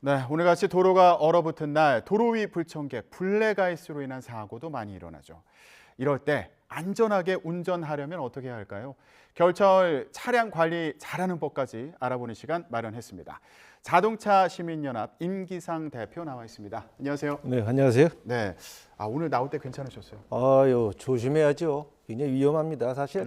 네, 오늘같이 도로가 얼어붙은 날 도로 위 불청객, 블랙아이스로 인한 사고도 많이 일어나죠. 이럴 때 안전하게 운전하려면 어떻게 해야 할까요? 겨울철 차량 관리 잘하는 법까지 알아보는 시간 마련했습니다. 자동차 시민연합 임기상 대표 나와 있습니다. 안녕하세요. 네, 안녕하세요. 네, 오늘 나올 때 괜찮으셨어요? 아유, 조심해야죠. 굉장히 위험합니다. 사실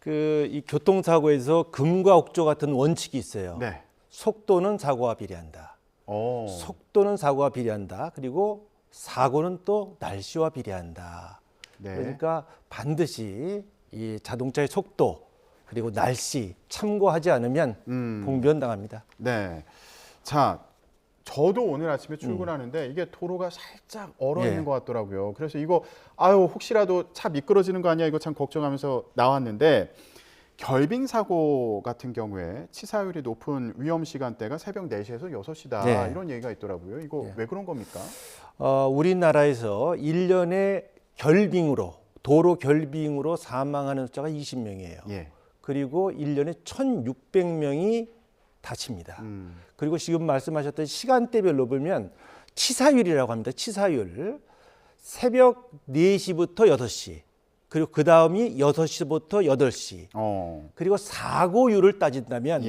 이 교통사고에서 금과 옥조 같은 원칙이 있어요. 네. 속도는 사고와 비례한다. 속도는 사고와 비례한다. 그리고 사고는 또 날씨와 비례한다. 네. 그러니까 반드시 이 자동차의 속도 그리고 날씨 참고하지 않으면 봉변당합니다. 네. 자, 저도 오늘 아침에 출근하는데 이게 도로가 살짝 얼어 있는 것 같더라고요. 그래서 이거 혹시라도 차 미끄러지는 거 아니야 이거 참 걱정하면서 나왔는데 결빙 사고 같은 경우에 치사율이 높은 위험 시간대가 새벽 4시에서 6시다 네. 이런 얘기가 있더라고요. 이거 왜 그런 겁니까? 우리나라에서 1년에 도로 결빙으로 사망하는 숫자가 20명이에요. 예. 그리고 1년에 1,600명이 다칩니다. 그리고 지금 말씀하셨던 시간대별로 보면 치사율이라고 합니다. 치사율. 새벽 4시부터 6시. 그리고 그 다음이 6시부터 8시. 그리고 사고율을 따진다면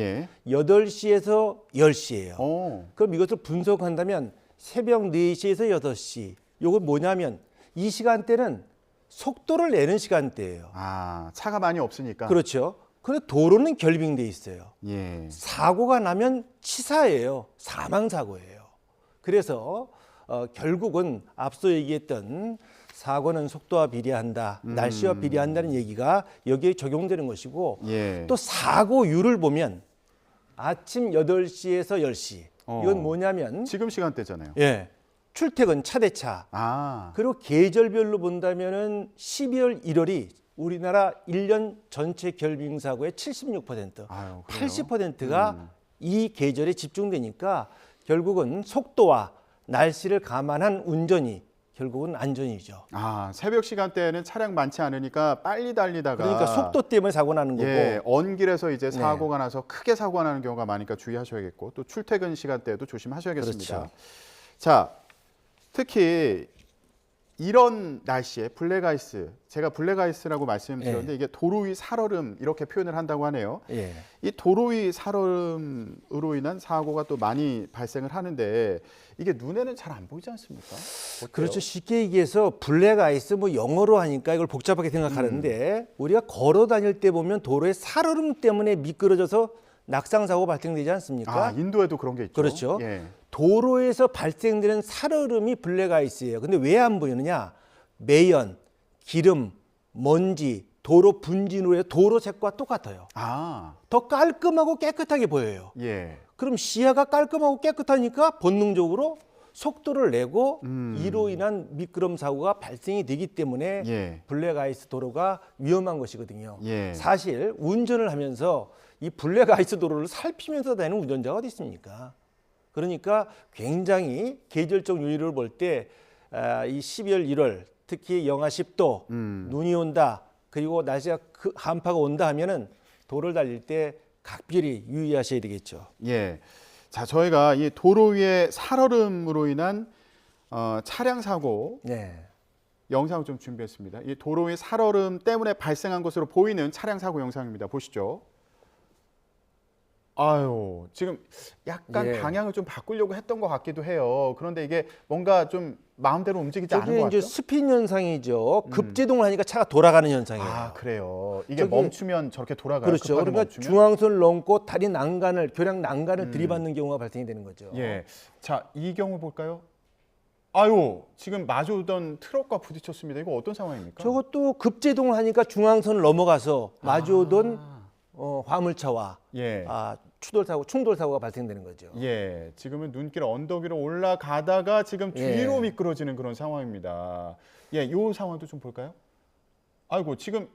8시에서 10시예요. 그럼 이것을 분석한다면 새벽 4시에서 6시. 이건 뭐냐면 이 시간대는 속도를 내는 시간대예요. 차가 많이 없으니까. 그렇죠. 그런데 도로는 결빙돼 있어요. 예. 사고가 나면 치사예요. 사망 사고예요. 그래서 결국은 앞서 얘기했던 사고는 속도와 비례한다, 날씨와 비례한다는 얘기가 여기에 적용되는 것이고 또 사고율을 보면 아침 8시에서 10시. 이건 뭐냐면 지금 시간대잖아요. 출퇴근 차대차. 그리고 계절별로 본다면은 12월 1월이 우리나라 1년 전체 결빙 사고의 76%, 80%가 이 계절에 집중되니까 결국은 속도와 날씨를 감안한 운전이 결국은 안전이죠. 새벽 시간대에는 차량 많지 않으니까 빨리 달리다가 그러니까 속도 때문에 사고 나는 거고 언길에서 이제 사고가 나서 크게 사고가 나는 경우가 많으니까 주의하셔야겠고 또 출퇴근 시간대에도 조심하셔야겠습니다. 그렇죠. 자, 특히 이런 날씨에 블랙아이스, 제가 블랙아이스라고 말씀드렸는데 이게 도로 위 살얼음 이렇게 표현을 한다고 하네요. 이 도로 위 살얼음으로 인한 사고가 또 많이 발생을 하는데 이게 눈에는 잘 안 보이지 않습니까? 어때요? 그렇죠. 쉽게 얘기해서 블랙아이스 영어로 하니까 이걸 복잡하게 생각하는데 우리가 걸어 다닐 때 보면 도로에 살얼음 때문에 미끄러져서 낙상 사고 발생되지 않습니까? 인도에도 그런 게 있죠. 그렇죠. 도로에서 발생되는 살얼음이 블랙아이스예요. 근데 왜 안 보이느냐? 매연, 기름, 먼지, 도로 분진으로 해서 도로색과 똑같아요. 더 깔끔하고 깨끗하게 보여요. 그럼 시야가 깔끔하고 깨끗하니까 본능적으로 속도를 내고 이로 인한 미끄럼 사고가 발생이 되기 때문에 블랙아이스 도로가 위험한 것이거든요. 사실 운전을 하면서 이 블랙아이스 도로를 살피면서 다니는 운전자가 어디 있습니까? 그러니까 굉장히 계절적 요인을 볼 때 이 12월 1월 특히 영하 10도 눈이 온다 그리고 날씨가 한파가 온다 하면은 도로를 달릴 때 각별히 유의하셔야 되겠죠. 자, 저희가 이 도로 위에 살얼음으로 인한 차량 사고 영상을 좀 준비했습니다. 이 도로 위 살얼음 때문에 발생한 것으로 보이는 차량 사고 영상입니다. 보시죠. 지금 약간 방향을 좀 바꾸려고 했던 것 같기도 해요. 그런데 이게 뭔가 좀 마음대로 움직이지 않은 것 같죠? 이제 스핀 현상이죠. 급제동을 하니까 차가 돌아가는 현상이에요. 그래요. 이게 멈추면 저렇게 돌아가요. 그렇죠. 그러니까 멈추면? 중앙선을 넘고 다리 난간을, 교량 난간을 들이받는 경우가 발생이 되는 거죠. 자, 이 경우 볼까요? 지금 마주오던 트럭과 부딪혔습니다. 이거 어떤 상황입니까? 저것도 급제동을 하니까 중앙선을 넘어가서 마주오던 화물차와 충돌 사고가 발생되는 거죠. 지금은 눈길 언덕 위로 올라가다가 지금 뒤로 미끄러지는 그런 상황입니다. 이 상황도 좀 볼까요? 지금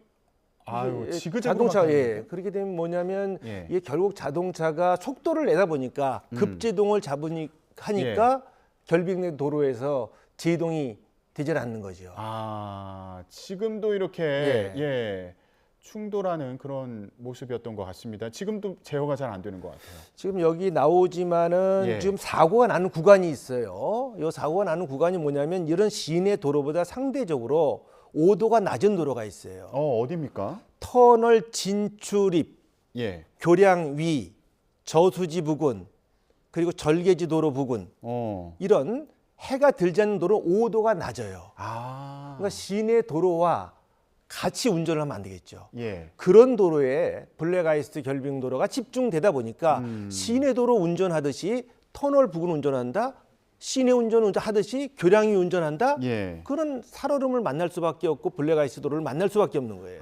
자동차 그렇게 되면 뭐냐면 이게 결국 자동차가 속도를 내다 보니까 급제동을 하니까 결빙된 도로에서 제동이 되질 않는 거죠. 지금도 이렇게 충돌하는 그런 모습이었던 것 같습니다. 지금도 제어가 잘 안 되는 것 같아요. 지금 여기 나오지만은 예. 지금 사고가 나는 구간이 있어요. 이 사고가 나는 구간이 뭐냐면 이런 시내 도로보다 상대적으로 오도가 낮은 도로가 있어요. 어디입니까? 터널 진출입, 예. 교량 위, 저수지 부근, 그리고 절개지 도로 부근 이런 해가 들지 않는 도로 오도가 낮아요. 그러니까 시내 도로와 같이 운전을 하면 안 되겠죠. 예. 그런 도로에 블랙아이스 결빙 도로가 집중되다 보니까 시내 도로 운전하듯이 터널 부근 운전한다, 시내 운전하듯이 교량이 운전한다. 예. 그런 살얼음을 만날 수밖에 없고 블랙아이스 도로를 만날 수밖에 없는 거예요.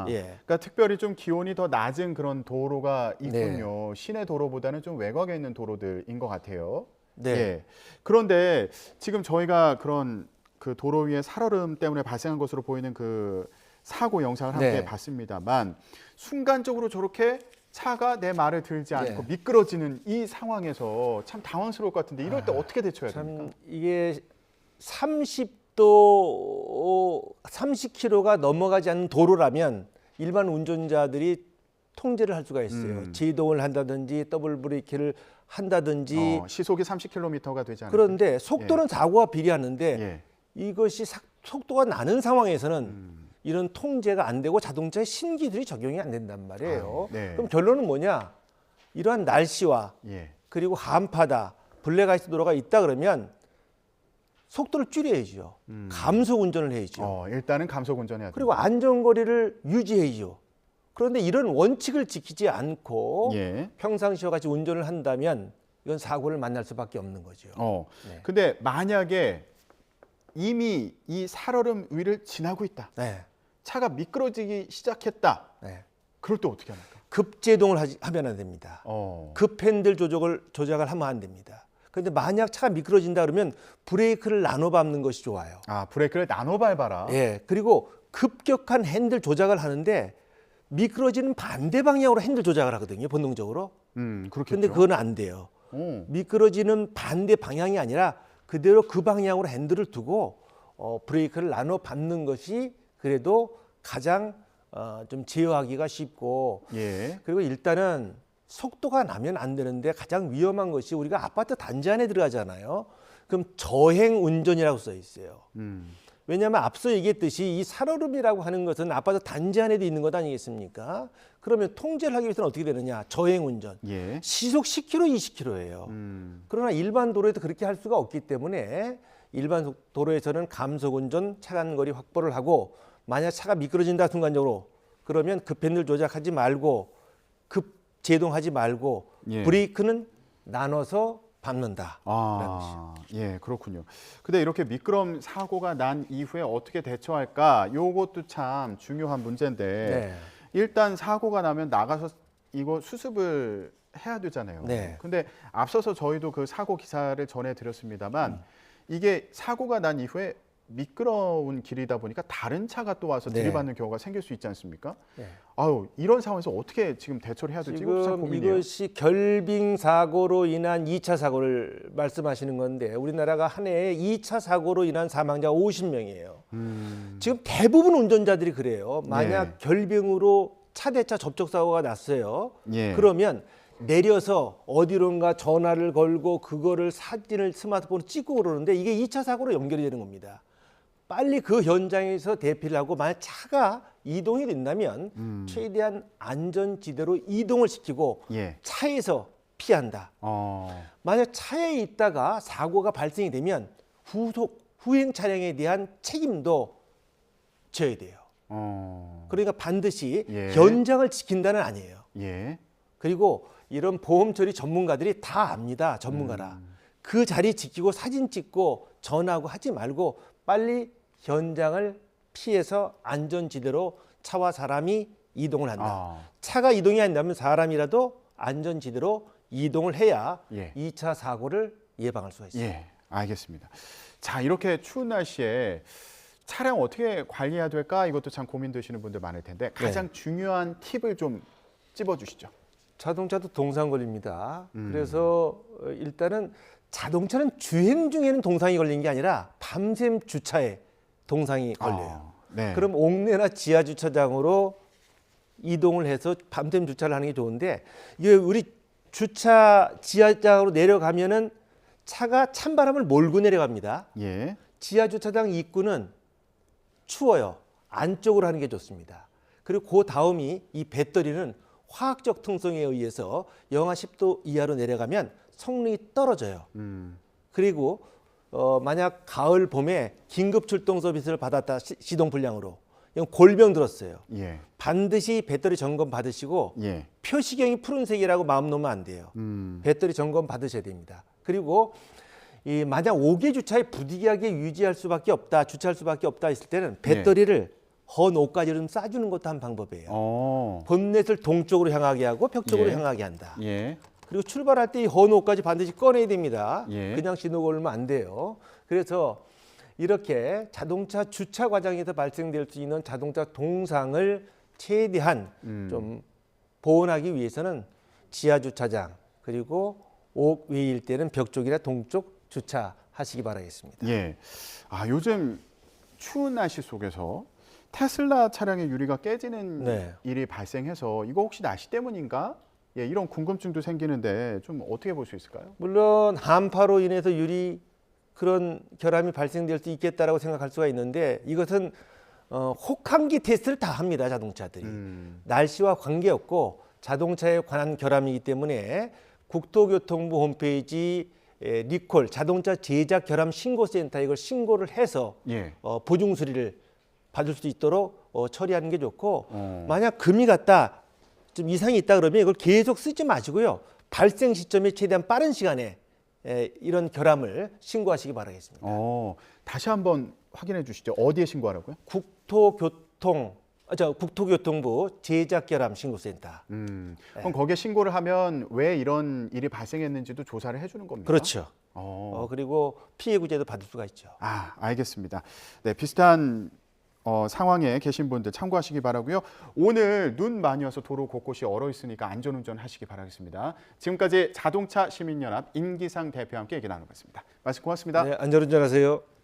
예. 그러니까 특별히 좀 기온이 더 낮은 그런 도로가 있군요. 시내 도로보다는 좀 외곽에 있는 도로들인 것 같아요. 네. 예. 그런데 지금 저희가 그런 그 도로 위에 살얼음 때문에 발생한 것으로 보이는 그 사고 영상을 함께 네. 봤습니다만 순간적으로 저렇게 차가 내 말을 들지 않고 네. 미끄러지는 이 상황에서 참 당황스러울 것 같은데 이럴 때 어떻게 대처해야 됩니까? 참 이게 30도 30km가 넘어가지 않는 도로라면 일반 운전자들이 통제를 할 수가 있어요. 제동을 한다든지 더블 브레이크를 한다든지. 시속이 30km가 되지 않을까? 그런데 속도는 사고와 비례하는데 예. 이것이 속도가 나는 상황에서는 이런 통제가 안 되고 자동차의 신기술이 적용이 안 된단 말이에요. 네. 그럼 결론은 뭐냐? 이러한 날씨와 예. 그리고 한파다, 블랙아이스 도로가 있다 그러면 속도를 줄여야죠. 감속 운전을 해야죠. 일단은 감속 운전해야 돼요. 그리고 안전거리를 유지해야죠. 그런데 이런 원칙을 지키지 않고 예. 평상시와 같이 운전을 한다면 이건 사고를 만날 수밖에 없는 거죠. 네. 근데 만약에 이미 이 살얼음 위를 지나고 있다. 네. 차가 미끄러지기 시작했다. 네. 그럴 때 어떻게 합니까? 급제동을 하면 안 됩니다. 급핸들 조작을 하면 안 됩니다. 그런데 만약 차가 미끄러진다 그러면 브레이크를 나눠 밟는 것이 좋아요. 브레이크를 나눠 밟아라. 예. 그리고 급격한 핸들 조작을 하는데 미끄러지는 반대 방향으로 핸들 조작을 하거든요. 본능적으로. 그렇겠죠. 그런데 그건 안 돼요. 미끄러지는 반대 방향이 아니라 그대로 그 방향으로 핸들을 두고 브레이크를 나눠 밟는 것이 그래도 가장 좀 제어하기가 쉽고 예. 그리고 일단은 속도가 나면 안 되는데 가장 위험한 것이 우리가 아파트 단지 안에 들어가잖아요. 그럼 저행 운전이라고 써 있어요. 왜냐하면 앞서 얘기했듯이 이 살얼음이라고 하는 것은 아파트 단지 안에도 있는 것 아니겠습니까? 그러면 통제를 하기 위해서는 어떻게 되느냐? 저행 운전. 예. 시속 10km, 20km예요. 그러나 일반 도로에도 그렇게 할 수가 없기 때문에 일반 도로에서는 감속 운전, 차간거리 확보를 하고 만약 차가 미끄러진다 순간적으로 그러면 급핸들 조작하지 말고 급 제동하지 말고 예. 브레이크는 나눠서 밟는다. 예, 그렇군요. 근데 이렇게 미끄럼 사고가 난 이후에 어떻게 대처할까? 요것도 참 중요한 문제인데 네. 일단 사고가 나면 나가서 이거 수습을 해야 되잖아요. 네. 근데 앞서서 저희도 그 사고 기사를 전해드렸습니다만 이게 사고가 난 이후에 미끄러운 길이다 보니까 다른 차가 또 와서 네. 들이받는 경우가 생길 수 있지 않습니까? 네. 이런 상황에서 어떻게 지금 대처를 해야 될지 이것도 참 지금 고민이에요. 이것이 결빙 사고로 인한 2차 사고를 말씀하시는 건데 우리나라가 한 해에 2차 사고로 인한 사망자가 50명이에요. 지금 대부분 운전자들이 그래요. 만약 결빙으로 차대차 접촉 사고가 났어요. 예. 그러면 내려서 어디론가 전화를 걸고 그거를 사진을 스마트폰으로 찍고 그러는데 이게 2차 사고로 연결이 되는 겁니다. 빨리 그 현장에서 대피를 하고 만약 차가 이동이 된다면 최대한 안전지대로 이동을 시키고 예. 차에서 피한다. 만약 차에 있다가 사고가 발생이 되면 후행 차량에 대한 책임도 져야 돼요. 그러니까 반드시 예. 현장을 지킨다는 아니에요. 예. 그리고 이런 보험 처리 전문가들이 다 압니다. 전문가라. 그 자리 지키고 사진 찍고 전화하고 하지 말고 빨리 현장을 피해서 안전지대로 차와 사람이 이동을 한다. 차가 이동이 안 되면 사람이라도 안전지대로 이동을 해야 예. 2차 사고를 예방할 수가 있습니다. 예, 알겠습니다. 자, 이렇게 추운 날씨에 차량 어떻게 관리해야 될까? 이것도 참 고민되시는 분들 많을 텐데 가장 중요한 팁을 좀 찝어주시죠. 자동차도 동상 걸립니다. 그래서 일단은 자동차는 주행 중에는 동상이 걸린 게 아니라 밤샘 주차에 동상이 걸려요. 네. 그럼 옥내나 지하 주차장으로 이동을 해서 밤샘 주차를 하는 게 좋은데 이게 우리 주차 지하장으로 내려가면은 차가 찬바람을 몰고 내려갑니다. 예. 지하 주차장 입구는 추워요. 안쪽으로 하는 게 좋습니다. 그리고 그 다음이 이 배터리는 화학적 특성에 의해서 영하 10도 이하로 내려가면 성능이 떨어져요. 그리고 만약 가을 봄에 긴급 출동 서비스를 받았다 시동 불량으로 이건 골병 들었어요. 예. 반드시 배터리 점검 받으시고 예. 표시경이 푸른색이라고 마음 놓으면 안 돼요. 배터리 점검 받으셔야 됩니다. 그리고 이 만약 5개 주차에 부득이하게 유지할 수밖에 없다, 주차할 수밖에 없다 했을 때는 배터리를 헌 5까지 좀 싸주는 것도 한 방법이에요. 본넷을 동쪽으로 향하게 하고 벽 쪽으로 향하게 한다. 예. 그리고 출발할 때 이 헌 5까지 반드시 꺼내야 됩니다. 예. 그냥 신호 걸으면 안 돼요. 그래서 이렇게 자동차 주차 과정에서 발생될 수 있는 자동차 동상을 최대한 좀 보완하기 위해서는 지하 주차장 그리고 옥 외일 때는 벽 쪽이나 동쪽 주차하시기 바라겠습니다. 예. 아, 요즘 추운 날씨 속에서 테슬라 차량의 유리가 깨지는 네. 일이 발생해서 이거 혹시 날씨 때문인가? 예, 이런 궁금증도 생기는데 좀 어떻게 볼 수 있을까요? 물론 한파로 인해서 유리 그런 결함이 발생될 수 있겠다라고 생각할 수가 있는데 이것은 혹한기 테스트를 다 합니다. 자동차들이. 날씨와 관계없고 자동차에 관한 결함이기 때문에 국토교통부 홈페이지 리콜 자동차 제작 결함 신고센터 이걸 신고를 해서 예. 보증 수리를 받을 수 있도록 처리하는 게 좋고 만약 금이 갔다 좀 이상이 있다 그러면 이걸 계속 쓰지 마시고요. 발생 시점에 최대한 빠른 시간에 이런 결함을 신고하시기 바라겠습니다. 다시 한번 확인해 주시죠. 어디에 신고하라고요? 국토교통부 제작 결함 신고센터. 그럼 거기에 신고를 하면 왜 이런 일이 발생했는지도 조사를 해주는 겁니다. 그렇죠. 그리고 피해 구제도 받을 수가 있죠. 아, 알겠습니다. 네, 비슷한 상황에 계신 분들 참고하시기 바라고요. 오늘 눈 많이 와서 도로 곳곳이 얼어 있으니까 안전운전 하시기 바라겠습니다. 지금까지 자동차 시민연합 임기상 대표와 함께 얘기 나눠봤습니다. 말씀 고맙습니다. 네, 안전운전하세요.